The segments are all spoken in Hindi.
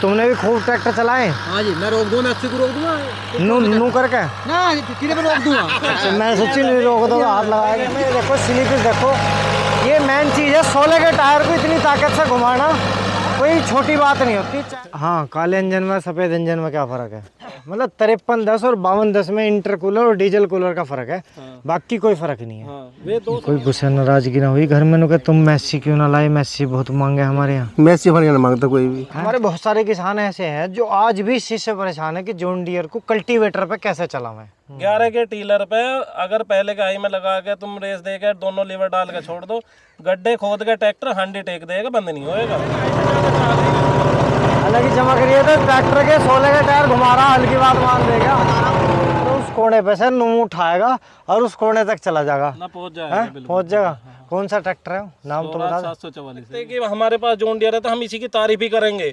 तुमने भी खूब ट्रैक्टर चलाए? हाँ जी, मैं रोक दूँ, मैं 80 को रोक दूँगा। नू करके ना किरे पे रोक दूँगा। मैं सच्ची नहीं रोक दूंगा, हाथ लगाएगा। मैं देखो स्लिप देखो, ये मेन चीज़ है। 16 के टायर को इतनी ताकत से घुमाना कोई छोटी बात नहीं होती। हाँ, काले इंजन में सफ़ेद इंजन में क्या फ़र्क है? मतलब 5310 और 5210 में इंटरकूलर और डीजल कूलर का फ़र्क है। बाकी कोई फ़र्क नहीं है। वे दो कोई गुस्सा नाराजगी ना हुई घर में नु कि तुम मैसी क्यों ना लाए? मैसी बहुत मांगे हमारे यहाँ। मैसी हमारे यहाँ मांगता कोई भी। हमारे बहुत सारे किसान ऐसे हैं जो आज भी इस चीज़ से परेशान है कि जॉन डियर को कल्टीवेटर पे कैसे चलावें। 11 के टीलर पे अगर पहले के हाई में लगा के तुम रेस दे के दोनों लीवर डाल के छोड़ दो, गड्ढे खोद के ट्रैक्टर हांडी टेक देगा, बंद नहीं होएगा। हालांकि चमक रही है तो ट्रैक्टर के 16 के टायर घुमा रहा, हल्की बात मान देगा तो उस कोने पे से नूम उठाएगा और उस कोने तक चला जाएगा ना पहुंच जाएगा। पहुंच जाएगा। कौन सा ट्रैक्टर है? नाम तो बता दो। 744 कि हमारे पास जॉन डियर है तो हम इसी की तारीफ ही करेंगे।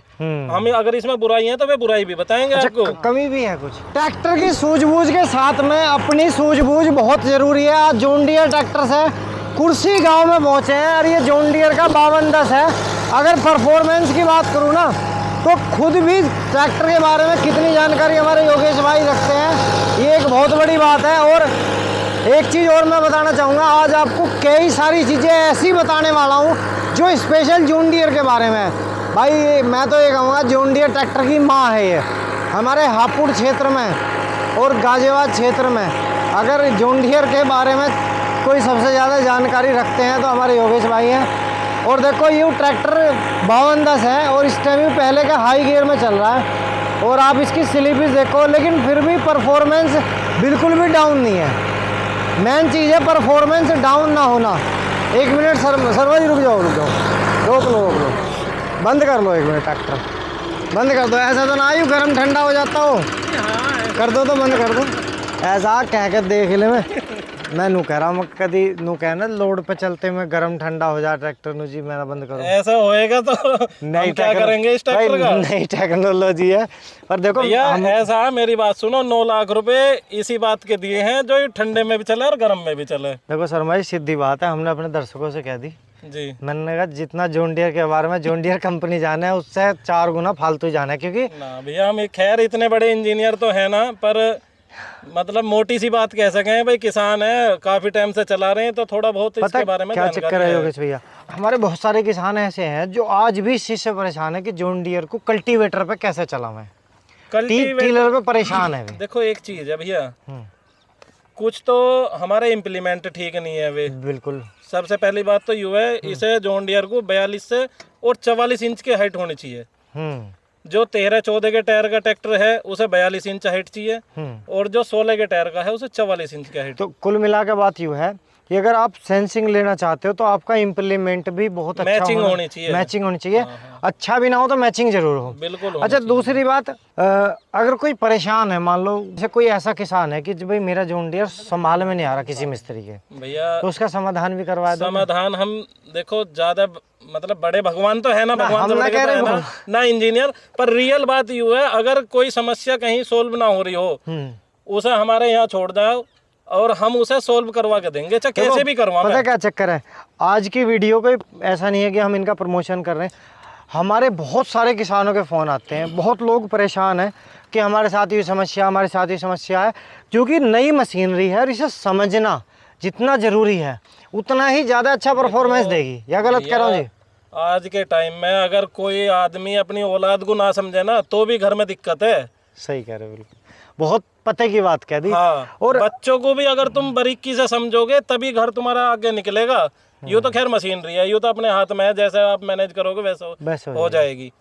हम अगर इसमें बुराई है तो वे बुराई भी बताएंगे आपको। कमी भी है कुछ। ट्रैक्टर की सूझबूझ के साथ में अपनी सूझबूझ बहुत जरूरी है। आज जॉन डियर ट्रैक्टर से कुर्सी गांव में पहुंचे हैं और ये जॉन डियर का 5210 है। अगर परफॉर्मेंस की बात करूँ ना तो खुद भी ट्रैक्टर के बारे में कितनी जानकारी हमारे योगेश भाई रखते हैं, ये एक बहुत बड़ी बात है। और एक चीज़ और मैं बताना चाहूँगा, आज आपको कई सारी चीज़ें ऐसी बताने वाला हूँ जो स्पेशल जॉन डियर के बारे में है। भाई मैं तो ये कहूँगा जॉन डियर ट्रैक्टर की माँ है ये। हमारे हापुड़ क्षेत्र में और गाजियाबाद क्षेत्र में अगर जॉन डियर के बारे में कोई सबसे ज़्यादा जानकारी रखते हैं तो हमारे योगेश भाई हैं। और देखो ये ट्रैक्टर 5210 है और इस टाइम भी पहले का हाई गियर में चल रहा है और आप इसकी स्लिपेज देखो, लेकिन फिर भी परफॉर्मेंस बिल्कुल भी डाउन नहीं है। मेन चीज़ है परफॉर्मेंस डाउन ना होना। एक मिनट सरवा जी रुक जाओ रोक लो बंद कर लो, एक मिनट ट्रैक्टर बंद कर दो। ऐसा तो ना आयु गर्म ठंडा हो जाता हो, कर दो तो बंद कर दो। ऐसा कह के देख ले मैं नू कह रहा हूँ कभी नू कहना लोड पे चलते में गर्म ठंडा हो जाए ट्रैक्टर नु जी, मैं बंद करूँ। ऐसा होएगा तो हम क्या करेंगे इस ट्रैक्टर का? नई टेक्नोलॉजी है। पर देखो ऐसा मेरी बात सुनो, 9 लाख रुपए इसी बात के दिए हैं जो ये ठंडे में भी चले और गर्म में भी चले। देखो शर्मा जी, सीधी बात है, हमने अपने दर्शकों से कह दी जी। मैंने कहा जितना जॉन डियर के बारे में जॉन डियर कंपनी जाना है उससे 4 गुना फालतू जाना है। क्योंकि ना भैया हम खैर इतने बड़े इंजीनियर तो है ना, पर मतलब मोटी सी बात कह सके भाई, किसान है काफी टाइम से चला रहे हैं तो थोड़ा बहुत इसके बारे में क्या चक्कर है योगेश भैया, हमारे बहुत सारे किसान ऐसे हैं जो आज भी इस चीज से परेशान है कि जॉन डियर को कल्टीवेटर पे कैसे चलावें। टीलर पे परेशान है। देखो एक चीज है भैया, कुछ तो हमारे इम्प्लीमेंट ठीक नहीं है वे। बिल्कुल। सबसे पहली बात तो यू है, इसे जॉन डियर को 42 से और 44 इंच की हाइट होनी चाहिए। जो 13-14 के टायर का ट्रैक्टर है उसे 42 इंच हाइट चाहिए और जो 16 के टायर का है उसे 44 इंच की हाइट। तो कुल मिला के बात यूँ है कि अगर आप सेंसिंग लेना चाहते हो तो आपका इम्प्लीमेंट भी बहुत अच्छा मैचिंग होनी चाहिए। मैचिंग होनी चाहिए। अच्छा भी ना हो तो मैचिंग जरूर हो। बिल्कुल। अच्छा दूसरी बात, अगर कोई परेशान है, मान लो जैसे कोई ऐसा किसान है कि भाई मेरा जॉन डियर संभाल में नहीं आ रहा किसी मिस्त्री के, भैया तो उसका समाधान भी करवा दो। समाधान हम देखो ज्यादा मतलब बड़े भगवान तो है ना, भगवान से बड़े तो है ना इंजीनियर, पर रियल बात यू है, अगर कोई समस्या कहीं सोल्व ना हो रही हो उसे हमारे यहाँ छोड़ जाओ और हम उसे सोल्व करवा के देंगे, चाहे कैसे भी करवाएं। पता क्या चक्कर है, आज की वीडियो को ऐसा नहीं है कि हम इनका प्रमोशन कर रहे हैं, हमारे बहुत सारे किसानों के फ़ोन आते हैं, बहुत लोग परेशान हैं कि हमारे साथ ये समस्या है। क्योंकि नई मशीनरी है और इसे समझना जितना ज़रूरी है उतना ही ज़्यादा अच्छा परफॉर्मेंस देगी। या गलत कह रहा हूँ जी? आज के टाइम में अगर कोई आदमी अपनी औलाद को ना समझे ना तो भी घर में दिक्कत है। सही कह रहे हो, बिल्कुल बहुत पते की बात कह दी। हाँ, और बच्चों को भी अगर तुम बारीकी से समझोगे तभी घर तुम्हारा आगे निकलेगा। यूँ तो खैर मशीनरी है, यूँ तो अपने हाथ में है, जैसे आप मैनेज करोगे वैसे हो जाएगी।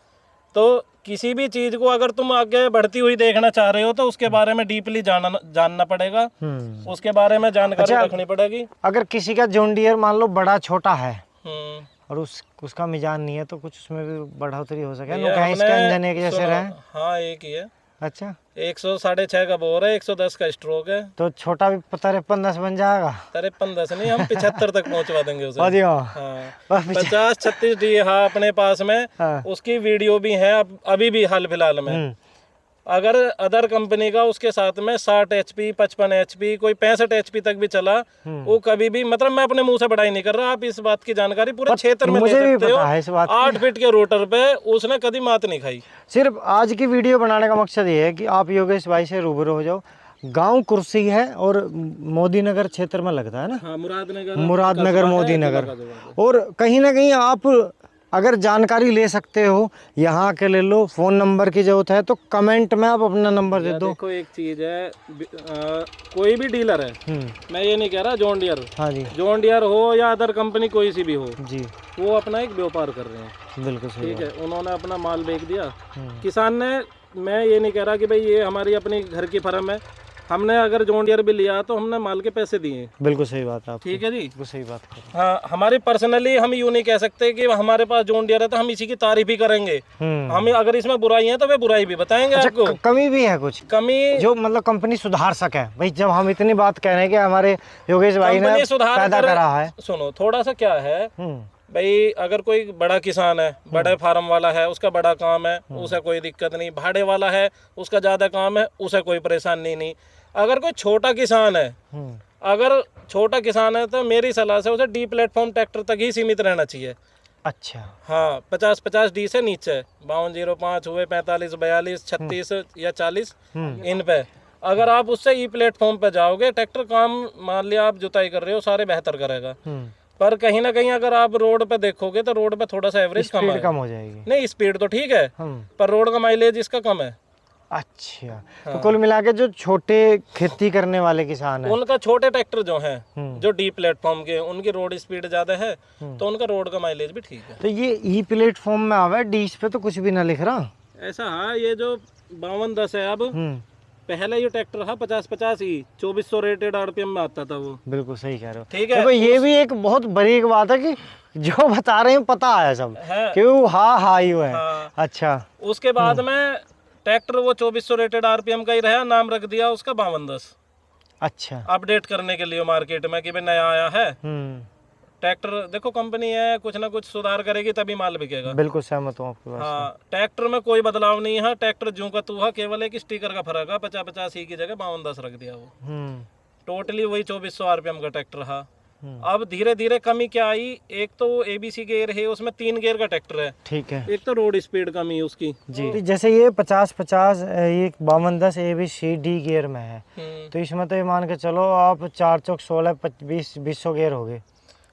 तो किसी भी चीज को अगर तुम आगे बढ़ती हुई देखना चाह रहे हो तो उसके बारे में डीपली जानना पड़ेगा, उसके बारे में जानकारी रखनी पड़ेगी। अगर किसी का जॉन डियर मान लो बड़ा छोटा है और उसका मिजान नहीं है तो कुछ उसमें भी बढ़ोतरी हो सके। इसका इंजन एक जैसे रहे? हाँ एक ही है। अच्छा, 106.5 का बोर है, 110 का स्ट्रोक है, तो छोटा भी 53-10 बन जाएगा। 53-10 नहीं, हम 75 तक पहुंचवा देंगे उसे। हाँ, 50-36 डी हाँ अपने पास में। उसकी वीडियो भी है अभी भी हाल फिलहाल में। अगर अदर कंपनी का उसके साथ में 60 HP 55 HP कोई 65 HP तक भी चला, वो कभी भी, मतलब मैं अपने मुंह से बढ़ाई नहीं कर रहा, आप इस बात की जानकारी पूरे क्षेत्र में ले मुझे भी सकते हो। पता है इस बात की। 8 फीट के रोटर पे उसने कभी मात नहीं खाई। सिर्फ आज की वीडियो बनाने का मकसद ये है कि आप योगेश भाई से रूबरू हो जाओ। गांव कुर्सी है और मोदी नगर क्षेत्र में लगता है ना, हाँ, मुरादनगर मोदी नगर। और कहीं ना कहीं आप अगर जानकारी ले सकते हो यहाँ के ले लो, फ़ोन नंबर की ज़रूरत है तो कमेंट में आप अपना नंबर दे दो। देखो एक चीज़ है, कोई भी डीलर है, मैं ये नहीं कह रहा जॉन डियर, हाँ जी, जॉन डियर हो या अदर कंपनी कोई सी भी हो जी, वो अपना एक व्यापार कर रहे हैं। बिल्कुल सही ठीक है, उन्होंने अपना माल बेच दिया, किसान ने, मैं ये नहीं कह रहा कि भाई ये हमारी अपनी घर की फर्म है, हमने अगर जॉन डियर भी लिया तो हमने माल के पैसे दिए। बिल्कुल सही बात है आप, ठीक है जी, बिल्कुल सही बात है। हाँ, हमारी पर्सनली हम यूँ नहीं कह सकते कि हमारे पास जॉन डियर है तो हम इसी की तारीफ ही करेंगे। हम अगर इसमें बुराई है तो वे बुराई भी बताएंगे आपको। कमी भी है कुछ, कमी जो मतलब कंपनी सुधार सके भाई। जब हम इतनी बात कह रहे हैं कि हमारे योगेश भाई ने कंपनी सुधार पैदा करा है, सुनो थोड़ा सा क्या है भाई, अगर कोई बड़ा किसान है, बड़े फार्म वाला है, उसका बड़ा काम है, उसे कोई दिक्कत नहीं, भाड़े वाला है उसका ज़्यादा काम है, उसे कोई परेशानी नहीं। अगर कोई छोटा किसान है, अगर छोटा किसान है तो मेरी सलाह से उसे डी प्लेटफॉर्म ट्रैक्टर तक ही सीमित रहना चाहिए। अच्छा, हाँ, 50 डी से नीचे 5205 हुए, 45 42 36 या 40 इन पे अगर आप उससे ई प्लेटफॉर्म पे जाओगे, ट्रैक्टर काम मान लिया आप जुताई कर रहे हो सारे बेहतर करेगा। पर कहीं ना कहीं अगर आप रोड पे देखोगे तो रोड पे थोड़ा सा एवरेज कम हो जाएगी। नहीं, स्पीड तो ठीक है पर रोड का माइलेज इसका कम है। अच्छा, तो कुल मिला के जो छोटे खेती करने वाले किसान हैं, उनका छोटे ट्रैक्टर जो हैं जो डी प्लेटफॉर्म के, उनकी रोड स्पीड ज्यादा है तो उनका रोड का माइलेज भी ठीक है। तो ये ई प्लेटफॉर्म में आवे, डी पे तो कुछ भी ना लिख रहा ऐसा। हाँ, ये जो 5210 है, अब पहले ये ट्रैक्टर था 5050 ही 2400 रेटेड आरपीएम में आता था वो। बिल्कुल सही कह रहे हो। ठीक है, तो ये भी एक बहुत बड़ी एक बात है कि जो बता रहे हैं पता है सब, क्यों हाँ ही है। अच्छा, उसके बाद में ट्रैक्टर वो 2400 रेटेड आरपीएम का ही रहा, नाम रख दिया उसका 5210। अच्छा, अपडेट करने के लिए मार्केट में कि भाई नया आया है ट्रैक्टर। देखो कंपनी है, कुछ ना कुछ सुधार करेगी तभी माल बिकेगा। बिल्कुल सहमत हूँ आपकी बात। हाँ, ट्रैक्टर में कोई बदलाव नहीं है, ट्रैक्टर जूं का तू है, केवल एक स्टिकर का फर्क है, 5050 की जगह 5210 रख दिया वो। टोटली वही 2400 आरपीएम का ट्रैक्टर है। अब धीरे धीरे कमी क्या आई, एक तो एबीसी गेयर है, उसमें 3 गेयर का ट्रैक्टर है। ठीक है, एक तो रोड स्पीड कमी है उसकी जी। तो जैसे ये 5050 ये 5210 ABCD गियर में है, तो इसमें तो ये मान के चलो आप 4 चौक 16 20 गियर हो गए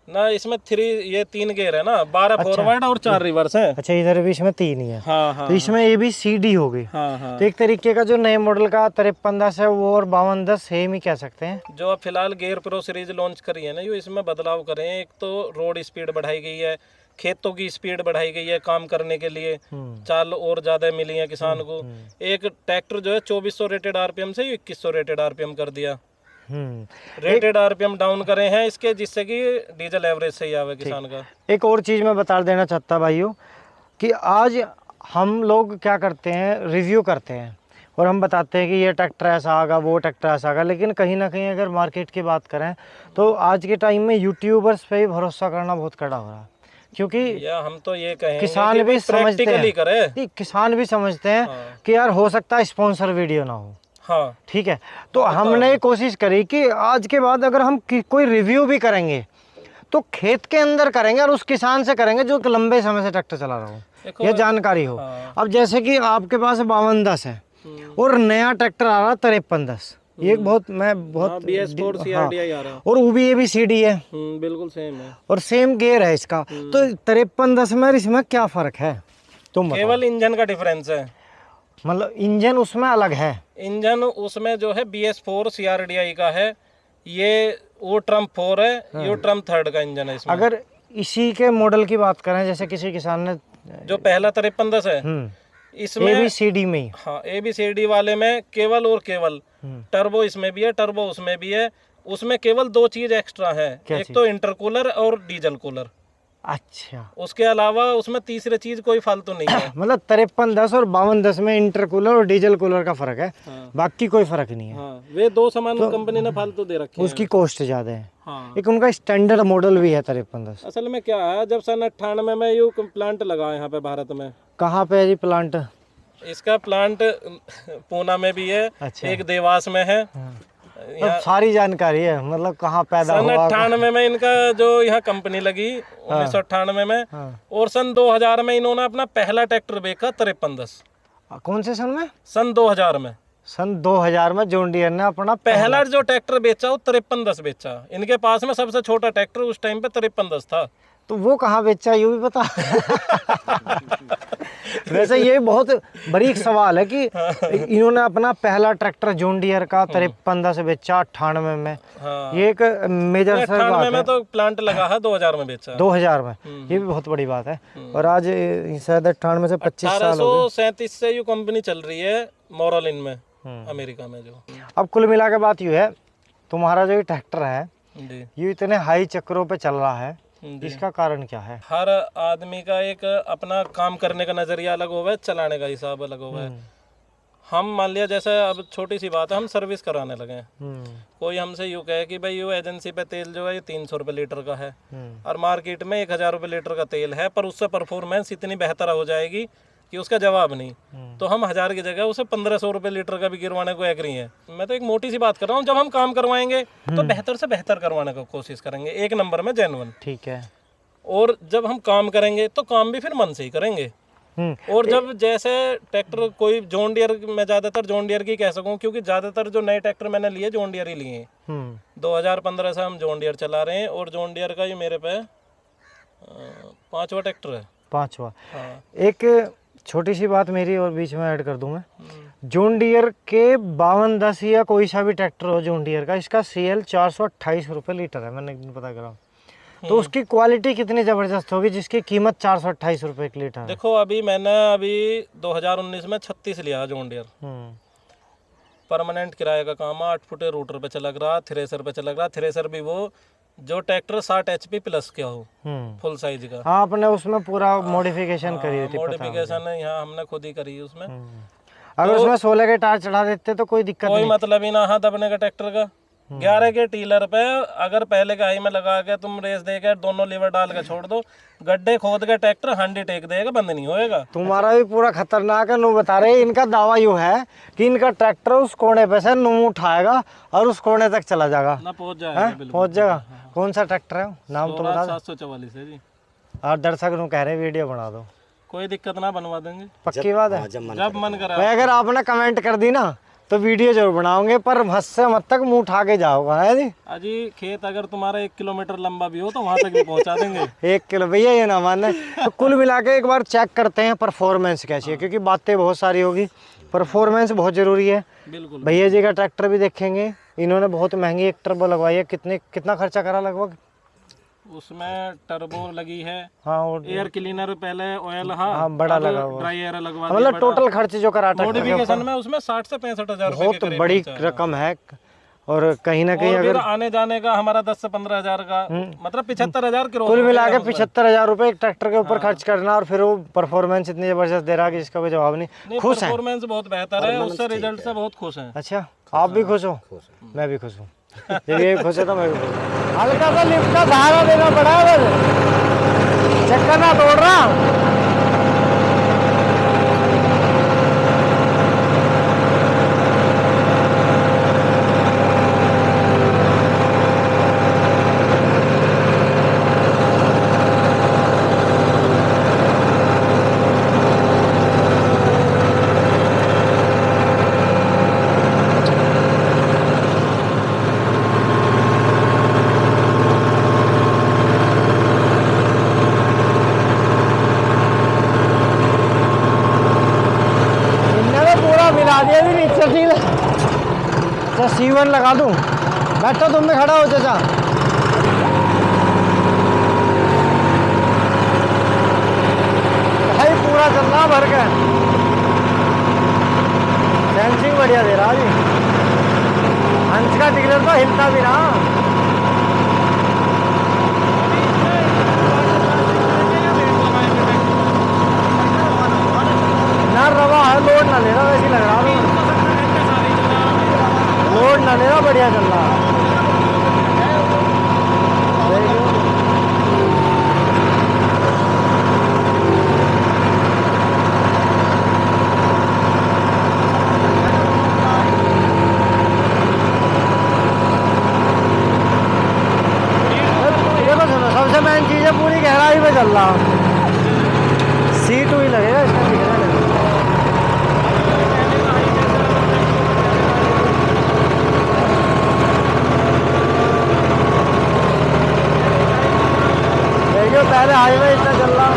ना। इसमें 3 गेयर है ना, 12 फॉरवर्ड और 4 रिवर्स है। अच्छा, इधर भी इसमें 3 ही है। हाँ, तो इसमें ABCD हो गई। तो एक तरीके का जो नए मॉडल का 5310 है वो और 5210 सेम ही कह सकते हैं। जो अब फिलहाल गेयर प्रो सीरीज लॉन्च करी है ना, ये इसमें बदलाव करे हैं। एक तो रोड स्पीड बढ़ाई गई है, खेतों की स्पीड बढ़ाई गई है, काम करने के लिए चाल और ज्यादा मिली है किसान को। एक ट्रैक्टर जो है 2400 रेटेड आरपीएम से 2100 रेटेड आरपीएम कर दिया। रेटेड आरपीएम डाउन करे हैं इसके, जिससे कि डीजल एवरेज सही आवे किसान का। एक और चीज़ मैं बता देना चाहता भाइयों कि आज हम लोग क्या करते हैं, रिव्यू करते हैं और हम बताते हैं कि ये ट्रैक्टर ऐसा आगा, वो ट्रैक्टर ऐसा आगा, लेकिन कहीं ना कहीं अगर मार्केट की बात करें तो आज के टाइम में यूट्यूबर्स पे ही भरोसा करना बहुत कड़ा हो रहा है। क्योंकि हम तो ये कहेंगे किसान भी समझते हैं, किसान भी समझते हैं कि यार हो सकता है स्पॉन्सर वीडियो ना हो। हाँ, ठीक है, तो हमने कोशिश करी कि आज के बाद अगर हम कोई रिव्यू भी करेंगे तो खेत के अंदर करेंगे और उस किसान से करेंगे जो लंबे समय से ट्रैक्टर चला रहा हो, यह जानकारी हो। अब जैसे कि आपके पास 5210 है और नया ट्रैक्टर आ रहा 5310, ये बहुत BS4 CRDI आ रहा है और वो भी ABCD है, बिल्कुल सेम है और सेम गेयर है इसका। तो 5310 में इसमें क्या फर्क है? तुम केवल इंजन का डिफरेंस है, मतलब इंजन उसमें अलग है। इंजन उसमें जो है BS4 CRDI का है, ये वो ट्रम्प 4 है, ये ट्रम्प 3 का इंजन है इसमें। अगर इसी के मॉडल की बात करें, जैसे किसी किसान ने जो पहला 5310 है इसमें ABCD में, हाँ ABCD वाले में केवल और केवल टर्बो इसमें भी है, टर्बो उसमें भी है। उसमें केवल 2 चीज एक्स्ट्रा है, एक तो इंटरकूलर और डीजल कूलर। अच्छा, उसके अलावा उसमें तीसरी चीज कोई फालतू नहीं है। मतलब 5310 और 5210 में इंटरकूलर और डीजल कूलर का फर्क है, बाकी कोई फर्क नहीं है। हाँ, वे 2 सामान कंपनी ने फालतू दे रखे हैं, उसकी कॉस्ट ज्यादा है। हाँ, एक उनका स्टैंडर्ड मॉडल भी है 5310। असल में क्या है, जब सन 98 में ये प्लांट लगा यहाँ पे भारत में। कहाँ पे है जी प्लांट? इसका प्लांट पूना में भी है, अच्छा। एक देवास में है। तो सारी जानकारी है, मतलब कहाँ पैदा सन हुआ। 98 में इनका जो यहाँ कंपनी लगी 1998 में, और सन 2000 में इन्होंने अपना पहला ट्रैक्टर बेचा 5310। कौन से सन में? सन 2000 में। सन 2000 में जॉन डियर ने अपना पहला जो ट्रैक्टर बेचा वो 5310 बेचा। इनके पास में सबसे छोटा ट्रैक्टर उस टाइम पे 5310 था। तो वो कहाँ बेचा ये भी बता। वैसे ये बहुत बारीक सवाल है कि इन्होंने अपना पहला ट्रैक्टर जॉन डियर का 5310 से बेचा 98 में। हाँ। ये एक मेजर सा 98 बात में है। तो प्लांट लगा है, 2000 में बेचा। 2000 में, ये भी बहुत बड़ी बात है। और आज शायद 98 से 25 साल हो गए। 1837 से ये कंपनी चल रही है मोरलिन में, अमेरिका में जो। अब कुल मिला के बात यूँ है, तुम्हारा जो ये ट्रैक्टर है जी ये इतने हाई चक्रों पे चल रहा है, जी। इसका कारण क्या है? हर आदमी का एक अपना काम करने का नजरिया अलग हुआ है, चलाने का हिसाब अलग हुआ है। हम मान लिया जैसे अब छोटी सी बात है, हम सर्विस कराने लगे हैं, कोई हमसे यूँ कहे कि भाई ये एजेंसी पे तेल जो है ये 300 रुपये लीटर का है, और मार्केट में 1000 रुपये लीटर का तेल है, पर उससे परफॉर्मेंस इतनी बेहतर हो जाएगी कि उसका जवाब नहीं, तो हम 1000 की जगह उसे 1500 रुपये लीटर का भी गिरवाने को एग्री है। मैं तो एक मोटी सी बात कर रहा हूँ, जब हम काम करवाएंगे तो बेहतर से बेहतर करवाने की कोशिश करेंगे, एक नंबर में जेन्युइन। ठीक है। और जब हम काम करेंगे तो काम भी फिर मन से ही करेंगे। और जब जैसे ट्रैक्टर कोई जॉन डियर, मैं ज़्यादातर जॉन डियर की कह सकूं क्योंकि ज़्यादातर जो नए ट्रैक्टर मैंने लिए जॉन डियर ही लिए हैं। 2015 से हम जॉन डियर चला रहे हैं, और जॉन डियर का ये मेरे पे 5वां ट्रैक्टर है। 5वां। हाँ। एक छोटी सी बात मेरी और बीच में ऐड कर दूं मैं, जॉन डियर के 5210 या कोई सा भी ट्रैक्टर हो जॉन डियर का, इसका CL 428 रुपये लीटर है, मैंने पता करा। तो उसकी क्वालिटी कितनी ज़बरदस्त होगी जिसकी कीमत 428 रुपये एक लीटर है। देखो अभी मैंने 2019 में 36 लिया जॉन डियर, परमानेंट किराए का काम है, 8 फुटे रूटर पे चलक रहा, थ्रेसर पे चलक रहा, थ्रेसर भी वो जो ट्रैक्टर 60 HP प्लस क्या हो, फुल साइज का। हाँ, आपने उसमें पूरा मॉडिफिकेशन करी थी। मॉडिफिकेशन यहाँ हमने खुद ही करी है उसमें। अगर उसमें 16 के टायर चढ़ा देते तो कोई दिक्कत कोई नहीं। मतलब ही ना हाथ दबने का ट्रैक्टर का। 11 के टीलर पे अगर पहले के हाई में लगा के तुम रेस दे के दोनों लीवर डाल के छोड़ दो, गड्ढे खोद के ट्रैक्टर हांडी टेक देगा, बंद नहीं होएगा। तुम्हारा भी पूरा खतरनाक है। नु बता रहे, इनका दावा यूँ है कि इनका ट्रैक्टर उस कोने पे से नुम उठाएगा और उस कोने तक चला जाएगा ना, पहुंच जाएगा बिल्कुल। पहुंच जाएगा। कौन सा ट्रैक्टर है, नाम तो बता दो। 744 है जी। और दर्शक नु कह रहे वीडियो बना दो, कोई दिक्कत ना, बनवा देंगे पक्की बात है। जब मन करा। भाई अगर आपने कमेंट कर दी ना तो वीडियो जरूर बनाओगे, पर हद से मत तक मुंह उठा के जाओगा, है जी। अजी खेत अगर तुम्हारा 1 किलोमीटर लंबा भी हो तो वहां तक भी पहुंचा देंगे। 1 किलो भैया, ये ना माने। तो कुल मिला के एक बार चेक करते हैं परफॉर्मेंस कैसी है, क्योंकि बातें बहुत सारी होगी, परफॉर्मेंस बहुत जरूरी है। बिल्कुल। भैया जी का ट्रैक्टर भी देखेंगे, इन्होंने बहुत महंगी एक टर्बो लगवाई है। कितना खर्चा करा लगभग? उसमें टर्बो लगी है, हाँ, और एयर क्लीनर पहले ऑयल, हाँ, बड़ा लगा हुआ, ड्राई एयर लगवा दिया, मतलब टोटल खर्च जो करा ट्रैक्टर मॉडिफिकेशन में उसमें 60 से 65 हजार रुपए बहुत बड़ी रकम है। और कहीं ना कहीं अगर आने जाने का हमारा 10 से 15 हजार का, मतलब 75,000 कुल मिला के 75,000 रुपए एक ट्रैक्टर के ऊपर खर्च करना, और फिर वो परफॉर्मेंस इतनी जबरदस्त दे रहा है कि इसका कोई जवाब नहीं। खुश है, परफॉर्मेंस बहुत बेहतर है, उससे रिजल्ट से बहुत खुश हैं। अच्छा, आप भी खुश हो? मैं भी खुश हूँ। ये खुश है तो मैं भी खुश हूँ। हल्का सा लिफ्ट का सहारा देना पड़ा है, चक्कर ना तोड़ रहा। अच्छा, C1 लगा दूं? बैठो, तुम भी खड़ा हो चाचा। भाई पूरा चलना भर के, सेंसिंग बढ़िया दे रहा जी। हंस का टिकलर तो हिलता भी ना। ना रवा है, लोड ना लेना, वैसे लग रहा है लोड ना लेना, बढ़िया चल रहा है। चल रहा, सीट हुई लगेगा इसका, दिख रहा है। देखियो पहले हाईवे इतना चल रहा,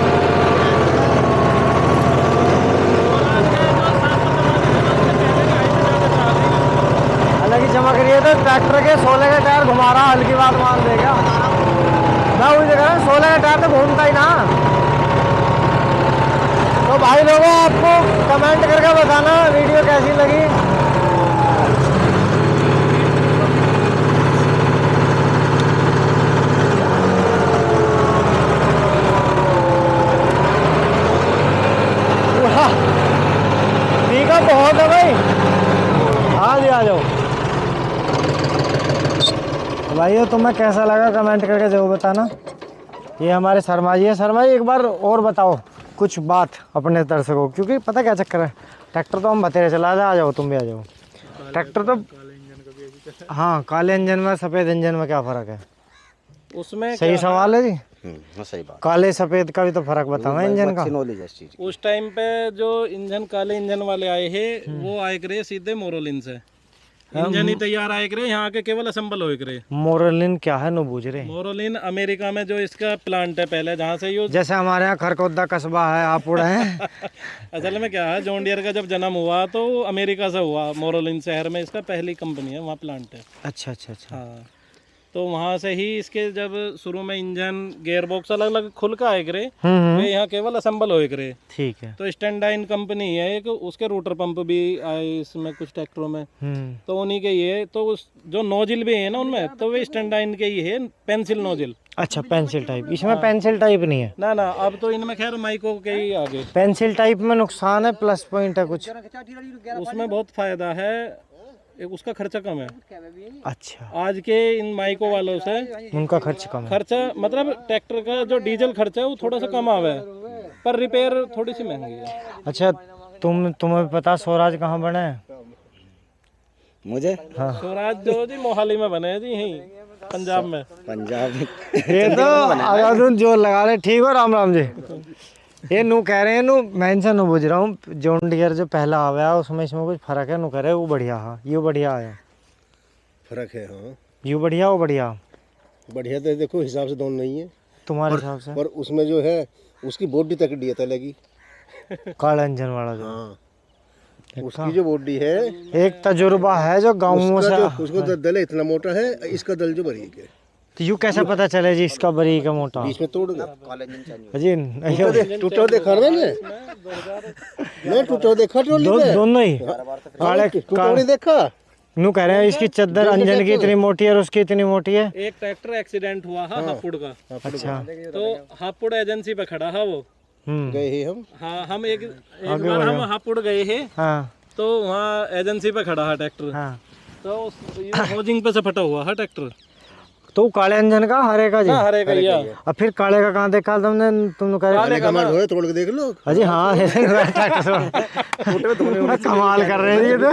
हालांकि चमक रही है तो ट्रैक्टर के 16 के टायर घुमा रहा, हल्की बात मान देगा। मैं वही जगह 16 का टायर तो घूमता ही ना। तो भाई लोगों आपको कमेंट करके बताना वीडियो कैसी लगी। ठीक है, बहुत है भाई। हाँ जी, आ जाओ भाइयों, तुम्हें कैसा लगा कमेंट करके जरूर बताना। ये हमारे शर्मा जी है। शर्मा जी एक बार और बताओ कुछ बात अपने दर्शकों, क्योंकि पता क्या चक्कर है, ट्रैक्टर तो हम बतेरे चला, आ जाओ तुम भी आ जाओ। ट्रैक्टर तो हाँ, काले इंजन में सफ़ेद इंजन में क्या फ़र्क है उसमें? सही सवाल है जी। सही बात। काले सफ़ेद का भी तो फ़र्क बताओ इंजन का। नॉलेज है इस चीज की। उस टाइम पे जो इंजन काले इंजन वाले आए हैं वो आए करे सीधे मोरोलिन से, इंजन ही तैयार आए करे, यहाँ के केवल असेंबल होए करे। मोरलिन क्या है, नो बूझ रहे। मोरोलिन अमेरिका में जो इसका प्लांट है पहले, जहाँ से ये जैसे हमारे यहाँ खरकोदा कस्बा है, हापुड़ है। असल में क्या है, जॉन डियर का जब जन्म हुआ तो अमेरिका से हुआ, मोरोलिन शहर में इसका पहली कंपनी है, वहाँ प्लांट है। अच्छा अच्छा अच्छा। हाँ, तो वहाँ से ही इसके जब शुरू में इंजन गेयर बॉक्स अलग अलग खुल का आए करे, वे यहाँ केवल असेंबल होए करे। ठीक है। तो स्टैंडाइन कंपनी है एक, उसके रूटर पंप भी आए इसमें कुछ ट्रैक्टरों में, तो उन्हीं के ये तो उस जो नोजिल भी है ना उनमें, तो वे स्टैंडाइन के ही है, पेंसिल नोजिल। अच्छा, पेंसिल टाइप। इसमें पेंसिल टाइप नहीं है ना ना, अब तो इनमें खैर माइको के ही आगे। पेंसिल टाइप में नुकसान है, प्लस पॉइंट है कुछ? उसमें बहुत फायदा है, एक उसका खर्चा कम है। अच्छा, आज के इन माइको वालों से उनका खर्च कम है। खर्चा मतलब ट्रैक्टर का जो डीजल खर्चा है वो थोड़ा सा कम आवे, पर रिपेयर थोड़ी सी महंगी है। अच्छा, तुम्हें पता स्वराज कहाँ बना है? मुझे हाँ, स्वराज जो जी मोहाली में बने हैं जी, यहीं पंजाब में। पंजाब ये तो अगर तुम जोर लगा रहे। ठीक हो, राम राम जी। ये नू कह रहे हैं, नू मेंशन नू बुझ रहा हूँ, जॉन डियर जो पहला आया उसमें इसमें कुछ फर्क है, नू कह रहे वो बढ़िया। हाँ, ये बढ़िया आया, फर्क है। हाँ, यू बढ़िया, वो बढ़िया। बढ़िया तो देखो हिसाब से दोनों नहीं है, तुम्हारे हिसाब से। पर उसमें जो है उसकी बॉडी तक डी है लगी। काला इंजन वाला जो। हाँ, उसकी जो बॉडी है, एक तजुर्बा है जो गाँवों से। उसको दल इतना मोटा है, इसका दल जो बारीक है। तो यू कैसे पता चले जी इसका बारीक है मोटा? बीच में तोड़ दे जी टूटा देखा ना मैं टूटा देखा दोनों ही काले टूटा नहीं देखा। नू कह रहे हैं इसकी चद्दर इंजन की इतनी मोटी है और उसकी इतनी मोटी है। एक ट्रैक्टर एक्सीडेंट हुआ है हापुड़ का। अच्छा, तो हापुड़ एजेंसी पे खड़ा है वो, गए ही हम। हाँ, हम एक बार हम हापुड़ गए हैं। हाँ तो वहाँ एजेंसी पे खड़ा है ट्रैक्टर। हाँ, तो होजिंग पे से फटा हुआ है ट्रैक्टर। तो काले इंजन का हरे का जी? हाँ, हरे भैया। अब फिर काले का कहाँ देखा तुमने? तुम कह रहे हो तोड़ के देख लो। अजी हाँ, कमाल कर रहे हैं ये तो।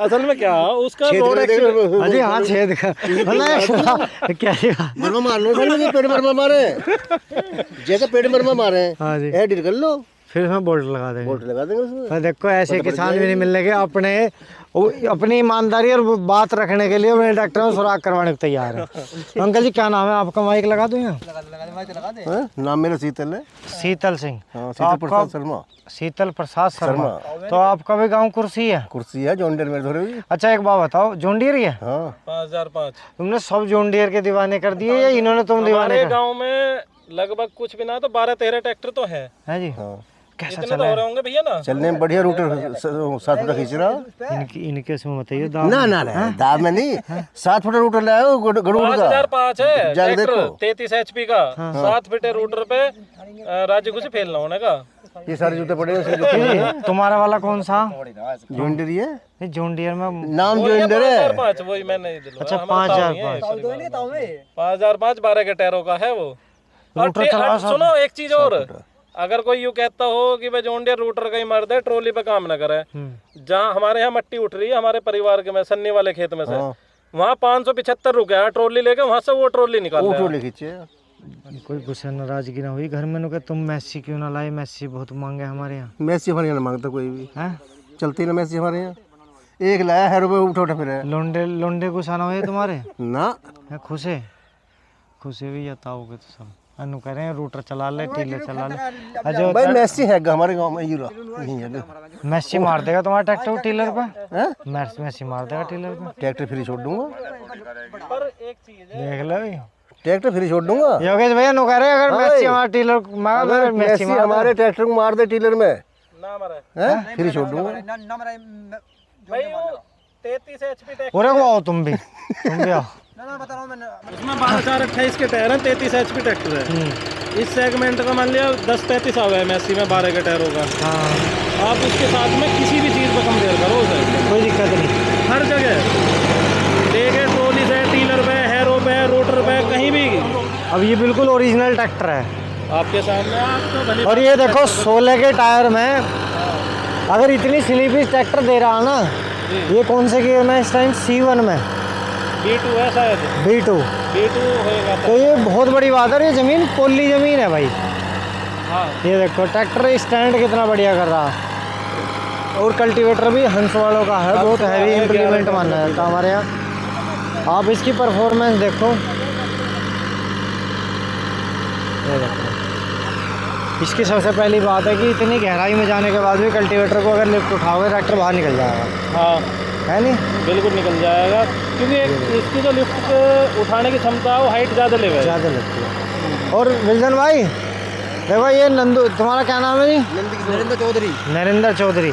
असल में क्या उसका रोड एक्सीडेंट। अजी हाँ, छेद का क्या मरमा मार लो, पेड़ मरमा मारे जैसे पेड़ मरमा मारे। हाँ जी, एडिट कर लो, फिर उसमें बोल्ट लगा देंगे। बोल्ट लगा देंगे उसमें। तो देखो ऐसे किसान भी नहीं मिलने के, अपनी ईमानदारी और बात रखने के लिए मेरे डॉक्टर में सुराग करवाने को तैयार है। अंकल जी क्या नाम है आपका? माइक लगा दूं यहाँ? नाम मेरा शीतल है। शीतल सिंह। शीतल प्रसाद शर्मा। शीतल प्रसाद शर्मा। तो आपका भी गांव कुर्सी है? कुर्सी है, जॉन डियर में थोड़ी। अच्छा, एक बात बताओ, जॉन डियर ही है? हाँ, 5005। तुमने सब जॉन डियर के दीवाने कर दिए या इन्होंने तुम दीवाने हमारे कर? गांव में लगभग कुछ भी ना तो 12-13 ट्रैक्टर तो है जी। हाँ, कैसा इतने तो हो रहे होंगे भैया ना। चलने में बढ़िया रूटर 7 फुट खींच रहा। इनके उसमें बताइए ना ना ना, दाब में नहीं, 7 फुट रूटर लाया हो गरुड़ का। 5005 है जाके ट्रैक्टर, देखो। 33 HP का, 7 फीट रूटर पे राज्य कुछ फेल ना होने का। ये सारे जूते पड़े हैं उसके जूते। तुम्हारा वाला कौन सा? जॉन डियर है, नहीं, जॉन डियर में नाम जॉन डियर है। 5005 वही मैंने नहीं दिलवाया। अच्छा, 5005। 5005 12 के टायरों का है वो। और सुनो एक चीज और, अगर कोई यूँ कहता हो कि भाई जॉन डियर रूटर का ही मर्द है, ट्रॉली पे काम ना करे, जहाँ हमारे यहाँ मट्टी उठ रही है हमारे परिवार के में सन्नी वाले खेत में से, वहाँ 575 रुपया है ट्रॉली लेके, वहाँ से वो ट्रॉली निकाल वो रहा है। ट्रॉली खींचे कोई गुस्सा नाराजगी ना हुई घर में? नु तुम मैसी क्यों ना लाए, मैसी बहुत मांगे हमारे यहाँ मैसी हमारे यहाँ ना मांगता कोई भी, हैं? चलती ना मैसी हमारे यहाँ। एक लाया है रुपये उठा फिर है लोंडे लोंडे गुस्सा ना हुए तुम्हारे? ना। है खुशे खुशे भी जताओगे तो सब अनु करें रूटर चला ले, टीलर चला ले। अजय भाई मैसी है हमारे गांव में, यूरा नहीं है। मैसी मार देगा तुम्हारा ट्रैक्टर को टीलर पे? हैं? मैसी मार देगा टीलर पे। ट्रैक्टर फ्री छोड़ दूंगा, पर एक चीज है, देख लो भाई। ट्रैक्टर फ्री छोड़ दूंगा। योगेश भैया नु कह रहे अगर हाँ मैसी भाई। हमारा टीलर मार अगर मैसी हमारे ट्रैक्टर को मार दे टीलर में, ना मरा हैं? फ्री छोड़ दूंगा। भाई वो 33 HP ट्रैक्टर, पूरे को आओ तुम भी आओ। उसमें 12/4/28 के टायर हैं, 33 HP ट्रैक्टर है। इस सेगमेंट का मान लिया 10-35 आ गए मैसी में 12 के टायरों का। हाँ आप उसके साथ में किसी भी चीज़ पर कंपेयर करो उसे, कोई दिक्कत नहीं। हर जगह लेके ट्रॉली से, टीलर पे, हैरो पे, रोटर पे, कहीं भी अब ये बिल्कुल ओरिजिनल ट्रैक्टर है आपके सामने। आप तो भली और ये देखो 16 के टायर में अगर इतनी स्लीपी ट्रैक्टर दे रहा ना, ये कौन से गियर में इस टाइम? C1 में, B2 है शायद, B2। B2 होएगा तो ये बहुत बड़ी बात है। ये ज़मीन पोली ज़मीन है भाई। हाँ। ये देखो ट्रैक्टर स्टैंड कितना बढ़िया कर रहा है। और कल्टीवेटर भी हंस वालों का है, बहुत हैवी इम्प्लीमेंट माना जाता है हमारे यहाँ। आप इसकी परफॉर्मेंस देखो, ये देखो। इसकी सबसे पहली बात है कि इतनी गहराई में जाने के बाद भी कल्टीवेटर को अगर लिफ्ट उठाओगे ट्रैक्टर बाहर निकल जाएगा, हाँ है नहीं? बिल्कुल निकल जाएगा, क्योंकि इसकी जो लिफ्ट उठाने की क्षमता है वो हाइट ज़्यादा लेगा। ज़्यादा लगती है। और विल्सन भाई देखो ये नंदू, तुम्हारा क्या नाम है जी? नरेंद्र चौधरी। नरेंद्र चौधरी।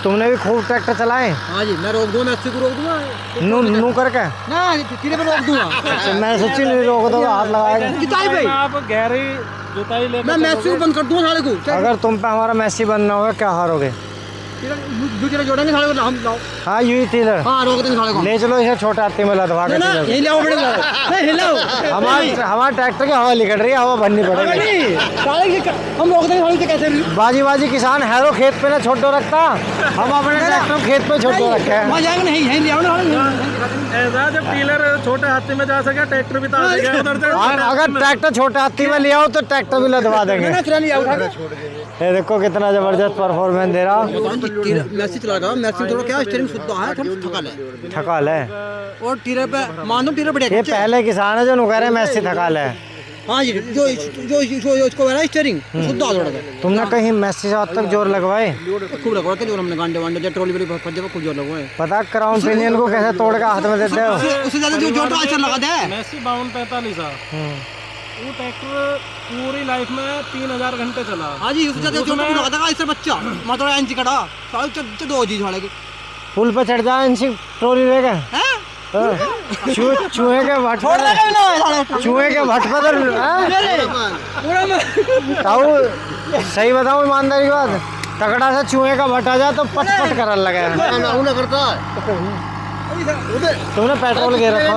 तुमने भी खूब ट्रैक्टर चलाए? हाँ जी, मैं रोक दूंगा, मैसी को रोक दूंगा नू करके ना, किले पे रोक दूंगा। अच्छा, मैं सच्ची नहीं रोक दो, हाथ लगाएगा। जुताई भाई, आप गहरी जुताई लेकर मैं मैसी को बंद कर दूंगा साले को। अगर तुम पे हमारा मैसी बनना होगा क्या हारोगे? दूसरे जोड़ेंगे साले को, हम लाओ। हाँ यू ही टीलर हाँ रोक देंगे साले को। ले चलो इसे छोटा हाथी में लदवा के ना टीलर। यही लाओ पड़ेगा, नहीं हिलाओ। हमारा ट्रैक्टर की हवा निकल रही है, हवा भरनी पड़ेगी। नहीं साले के हम रोक देंगे साले से कैसे? बाजी किसान हैरो खेत पे ना छोटो रखता, हम अपने ट्रैक्टर खेत पे छोटो रखे हैं। वहाँ जाएंगे नहीं, यहीं ले आओ ना। ऐसा जब टीलर छोटे हाथी में जा सके, ट्रैक्टर भी तो आ सके उधर से। अगर ट्रैक्टर छोटे हाथी में ले आओ तो ट्रैक्टर भी लदवा देंगे। ये देखो कितना जबरदस्त परफॉर्मेंस दे रहा। मैसी चला रहा, मैसी थोड़ा क्या स्टीयरिंग शुद्ध है, थोड़ा थकाल है। थकाल है। और टीरे पे मान दो, टीरे पे ये पहले किसान है जो नु कह रहे हैं मैसी थकाल है। हाँ जी, जो इसको है ना स्टीयरिंग शुद्ध है थोड़ा सा। तुमने कहीं मैसी से अब तक जोर लगवाए? खूब लगवा के जो हमने गांडे वांडे ट्रॉली वाली फंदे पे खूब जोर लगवाए। पता क्राउन पिनियन को कैसे तोड़ के हाथ में देते हो? उससे ज्यादा जो जोर तो आचर लगा दे। मैसी 52-45 वो ट्रैक्टर पूरी लाइफ में 3000 घंटे चला। हाँ जी, उससे ज्यादा जोर तो लगा देगा इससे बच्चा मात्र इंच कड़ा साले दो जी झाड़े के पुल पे चढ़ जाए इंची ट्रॉली लेके, चूहे के भट चूहे के भट पर सही बताऊं ईमानदारी की बात, तगड़ा सा चूहे का भट आ जाए तो पट पट करने लगे। तुमने पेट्रोल गिर रखा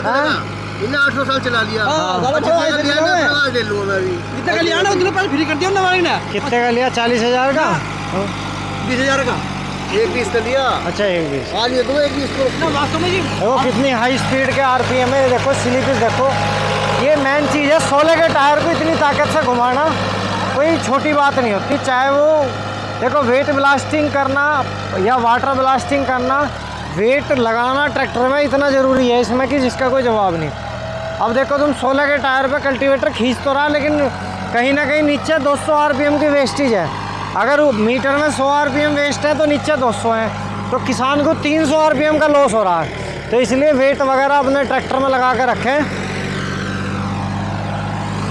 है? 800 साल चला लिया। फ्री कर दिया ना, कितने का लिया? 40,000 का? 20,000 का एक पीस कर दिया। अच्छा एक पीस। आज ये दो एक पीस को ना वास्तव में जी देखो कितनी हाई स्पीड के आरपीएम है, देखो स्लिप देखो। ये मेन चीज़ है, 16 के टायर को इतनी ताकत से घुमाना कोई छोटी बात नहीं होती। चाहे वो देखो वेट ब्लास्टिंग करना या वाटर ब्लास्टिंग करना, वेट लगाना ट्रैक्टर में इतना ज़रूरी है इसमें कि जिसका कोई जवाब नहीं। अब देखो तुम 16 के टायर पे कल्टीवेटर खींच तो रहा, लेकिन कहीं ना कहीं नीचे 200 आरपीएम की वेस्टेज है। अगर मीटर में 100 आरपीएम वेस्ट है तो नीचे 200 है, तो किसान को 300 आरपीएम का लॉस हो रहा है। तो इसलिए वेट वगैरह अपने ट्रैक्टर में लगा के रखें।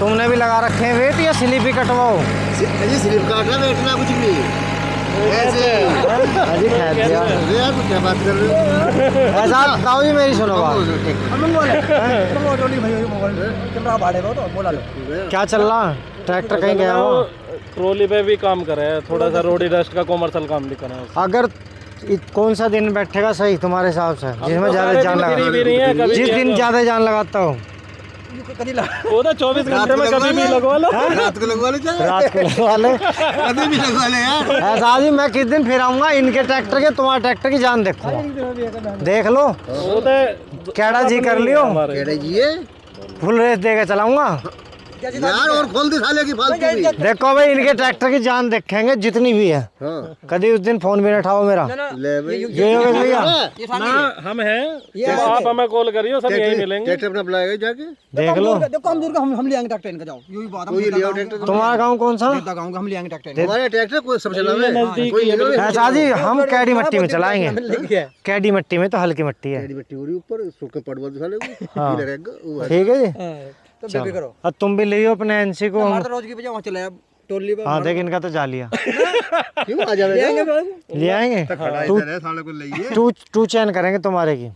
तुमने भी लगा रखे हैं वेट या स्लिप ही कटवाओ? स्लिप काटना बैठना कुछ नहीं ऐसे अजी खैर दिया। यार क्या बात कर रहे हो? ऐसा बताओ जी, मेरी सुनो बात। क्या चल रहा? ट्रैक्टर कहीं गया हो? ट्रॉली पे भी काम करे, थोड़ा सा रोडी डस्ट का कॉमर्शियल काम भी करे। अगर कौन सा दिन बैठेगा सही तुम्हारे हिसाब से जिसमें ज़्यादा जान लगा? जिस दिन ज़्यादा जान लगाता हो वो तो 24 घंटे में कभी भी लगवा लो। रात को लगवा ले चाहे रात को लगवा ले। कभी भी लगवा ले यार। ऐसा जी मैं किस दिन फिर आऊंगा इनके ट्रैक्टर के तुम्हारे ट्रैक्टर की जान देखूंगा। देख लो वो तो कैडा जी कर लियो, केड़े जी है फुल रेस देके चलाऊंगा यार, और खोल दे साले की फालतू भी। देखो भाई इनके ट्रैक्टर की जान देखेंगे जितनी भी है। हाँ कभी उस दिन फोन भी न उठाओ मेरा। ले भाई ये हो गया भैया, ना हम हैं तो आप हमें कॉल करियो, सब यही मिलेंगे। ट्रैक्टर अपना बुलाएगा जाके, देख लो। देखो हम दूर का हम ले आएंगे ट्रैक्टर इनका, जाओ यही बात कोई लिया ट्रैक्टर। तुम्हारा गाँव कौन सा? गाँव हम ले आएंगे ट्रैक्टर। हमारे ट्रैक्टर कोई सब चला हुआ है, नजदीक कोई नहीं है। ऐसा जी हम कैडी मट्टी में चलाएंगे। कैडी मट्टी में तो हल्की मट्टी है। कैडी मिट्टी हो रही ऊपर, सूखे पड़वा साले को हाँ। पीला रहेगा वो है। ठीक है जी, तो बेबी करो। अब तुम भी लियो अपने एनसी को। हमारा तो रोज की बजाय वहाँ चले अब टोली पे। हाँ देख इनका तो जा लिया। क्यों आ जाएगा ले आएंगे टू साले को ले टू चैन करेंगे तुम्हारे की।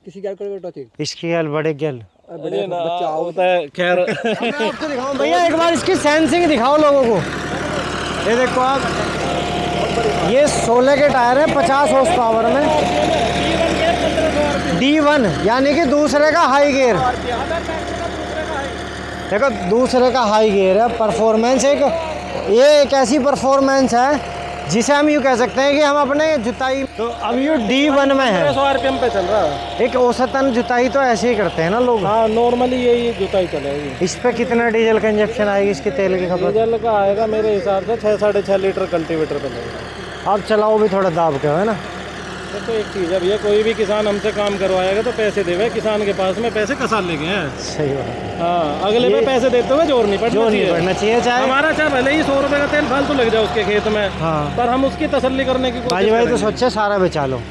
किसी गैल करोगे टॉचिंग इसकी गल बड़े गल। अरे ना होता है खैर। आपको दिखाओ भैया एक बार इसकी सेंसिंग दिखाओ लोगों को। ये देखो आप, ये 16 के टायर है 50 हॉर्स पावर में, D1 यानी कि दूसरे का हाई गियर। देखो दूसरे का हाई गियर है। परफॉर्मेंस ये एक ऐसी परफॉर्मेंस है जिसे हम यूँ कह सकते हैं कि हम अपने जुताई, तो अब ये D1 में है। 100 RPM पे चल रहा है। एक औसतन जुताई तो ऐसे ही करते हैं ना लोग। हाँ नॉर्मली यही जुताई चलेगी। इस पे कितना डीजल का इंजेक्शन आएगी इसके तेल की खपत? डीजल का आएगा मेरे हिसाब से 6-6.5 लीटर कल्टीवेटर पे लगेगा। आप चलाओ भी थोड़ा दाब के, है ना। तो एक चीज़ है भैया, कोई भी किसान हमसे काम करवाएगा तो पैसे देवे। किसान के पास में पैसे कसा ले गए हैं। सही बात। हाँ अगले पे पैसे देते हुए जोर नहीं जो नहीं पड़ना पड़ना चाहिए चाहे हमारा, चाहे भले ही 100 रुपए का तेल फालतू लग जाए उसके खेत में, हाँ। पर हम उसकी तसल्ली करने की कोशिश भाई तो करेंगे। सोचे सारा बेचा लो।